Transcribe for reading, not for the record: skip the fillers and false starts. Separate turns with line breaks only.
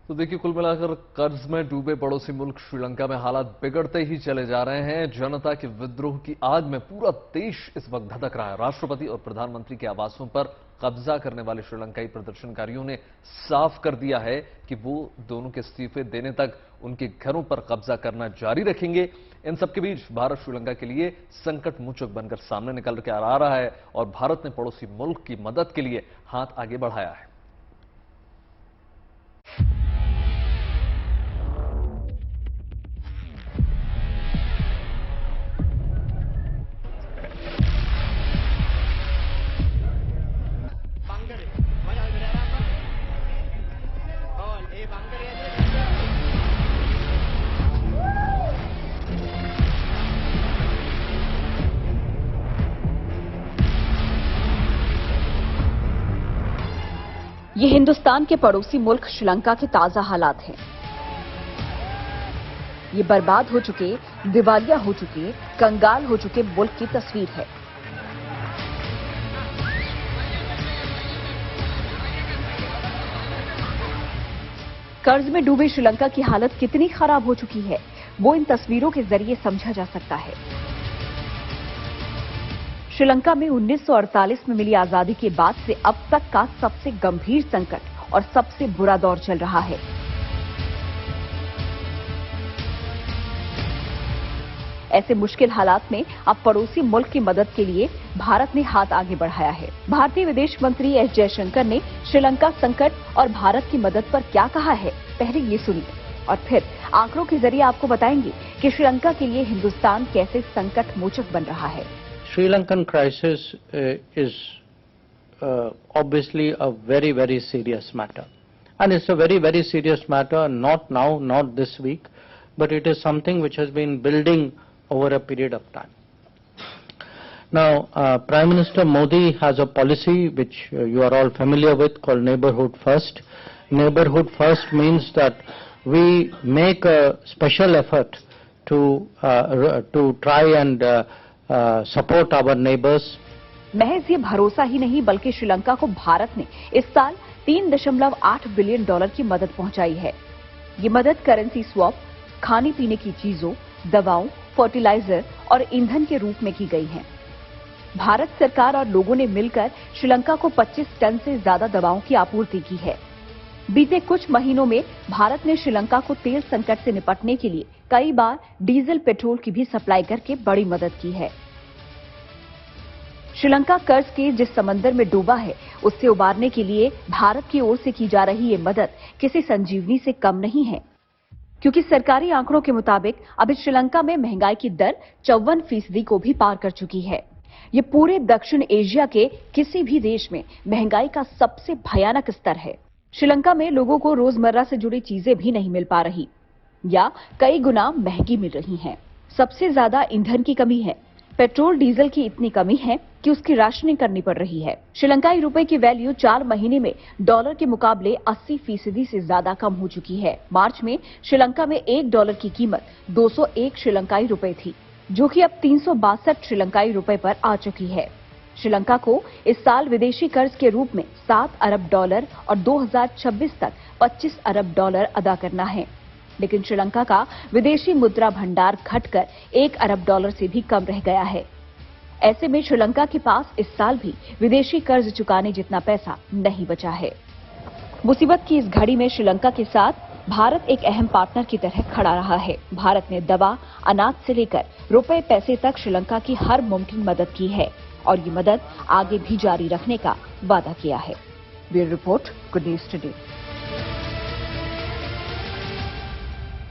तो देखिए, कुल मिलाकर कर्ज में डूबे पड़ोसी मुल्क श्रीलंका में हालात बिगड़ते ही चले जा रहे हैं। जनता के विद्रोह की आग में पूरा देश इस वक्त धधक रहा है। राष्ट्रपति और प्रधानमंत्री के आवासों पर कब्जा करने वाले श्रीलंकाई प्रदर्शनकारियों ने साफ कर दिया है कि वो दोनों के इस्तीफे देने तक उनके घरों पर कब्जा करना जारी रखेंगे। इन सबके बीच भारत श्रीलंका के लिए संकट मोचक बनकर सामने निकल कर आ रहा है और भारत ने पड़ोसी मुल्क की मदद के लिए हाथ आगे बढ़ाया है।
ये हिंदुस्तान के पड़ोसी मुल्क श्रीलंका के ताजा हालात हैं। ये बर्बाद हो चुके, दिवालिया हो चुके, कंगाल हो चुके मुल्क की तस्वीर है। कर्ज में डूबे श्रीलंका की हालत कितनी खराब हो चुकी है, वो इन तस्वीरों के जरिए समझा जा सकता है। श्रीलंका में 1948 में मिली आजादी के बाद से अब तक का सबसे गंभीर संकट और सबसे बुरा दौर चल रहा है। ऐसे मुश्किल हालात में अब पड़ोसी मुल्क की मदद के लिए भारत ने हाथ आगे बढ़ाया है। भारतीय विदेश मंत्री एस जयशंकर ने श्रीलंका संकट और भारत की मदद पर क्या कहा है, पहले ये सुनिए और फिर आंकड़ों के जरिए आपको बताएंगे कि श्रीलंका के लिए हिंदुस्तान कैसे संकट मोचक बन रहा है।
Sri Lankan crisis is obviously a very, very serious matter. And it's a very, very serious matter, not now, not this week, but it is something which has been building over a period of time. Now, Prime Minister Modi has a policy which you are all familiar with called Neighborhood First. Neighborhood First means that we make a special effort to try and support our neighbours.
महज ये भरोसा ही नहीं बल्कि श्रीलंका को भारत ने इस साल 3.8 billion dollar की मदद पहुंचाई है। ये मदद करेंसी स्वैप, खाने पीने की चीजों, दवाओं, फर्टिलाइजर और ईंधन के रूप में की गई है। भारत सरकार और लोगों ने मिलकर श्रीलंका को 25 टन से ज्यादा दवाओं की आपूर्ति की है। बीते कुछ महीनों में भारत ने श्रीलंका को तेल संकट से निपटने के लिए कई बार डीजल पेट्रोल की भी सप्लाई करके बड़ी मदद की है। श्रीलंका कर्ज के जिस समंदर में डूबा है उससे उबारने के लिए भारत की ओर से की जा रही ये मदद किसी संजीवनी से कम नहीं है, क्योंकि सरकारी आंकड़ों के मुताबिक अभी श्रीलंका में महंगाई की दर 54% को भी पार कर चुकी है। ये पूरे दक्षिण एशिया के किसी भी देश में महंगाई का सबसे भयानक स्तर है। श्रीलंका में लोगों को रोजमर्रा से जुड़ी चीजें भी नहीं मिल पा रही या कई गुना महंगी मिल रही हैं। सबसे ज्यादा ईंधन की कमी है। पेट्रोल डीजल की इतनी कमी है कि उसकी राशनिंग करनी पड़ रही है। श्रीलंकाई रुपए की वैल्यू 4 महीने में डॉलर के मुकाबले 80% से ज्यादा कम हो चुकी है। मार्च में श्रीलंका में $1 की कीमत 201 श्रीलंकाई रुपए थी, जो कि अब 362 श्रीलंकाई रुपए पर आ चुकी है। श्रीलंका को इस साल विदेशी कर्ज के रूप में $7 अरब और 2026 तक $25 अरब अदा करना है, लेकिन श्रीलंका का विदेशी मुद्रा भंडार घटकर $1 अरब से भी कम रह गया है। ऐसे में श्रीलंका के पास इस साल भी विदेशी कर्ज चुकाने जितना पैसा नहीं बचा है। मुसीबत की इस घड़ी में श्रीलंका के साथ भारत एक अहम पार्टनर की तरह खड़ा रहा है। भारत ने दवा, अनाज से लेकर रुपए पैसे तक श्रीलंका की हर मुमकिन मदद की है और ये मदद आगे भी जारी रखने का वादा किया है। Bureau report, good news today.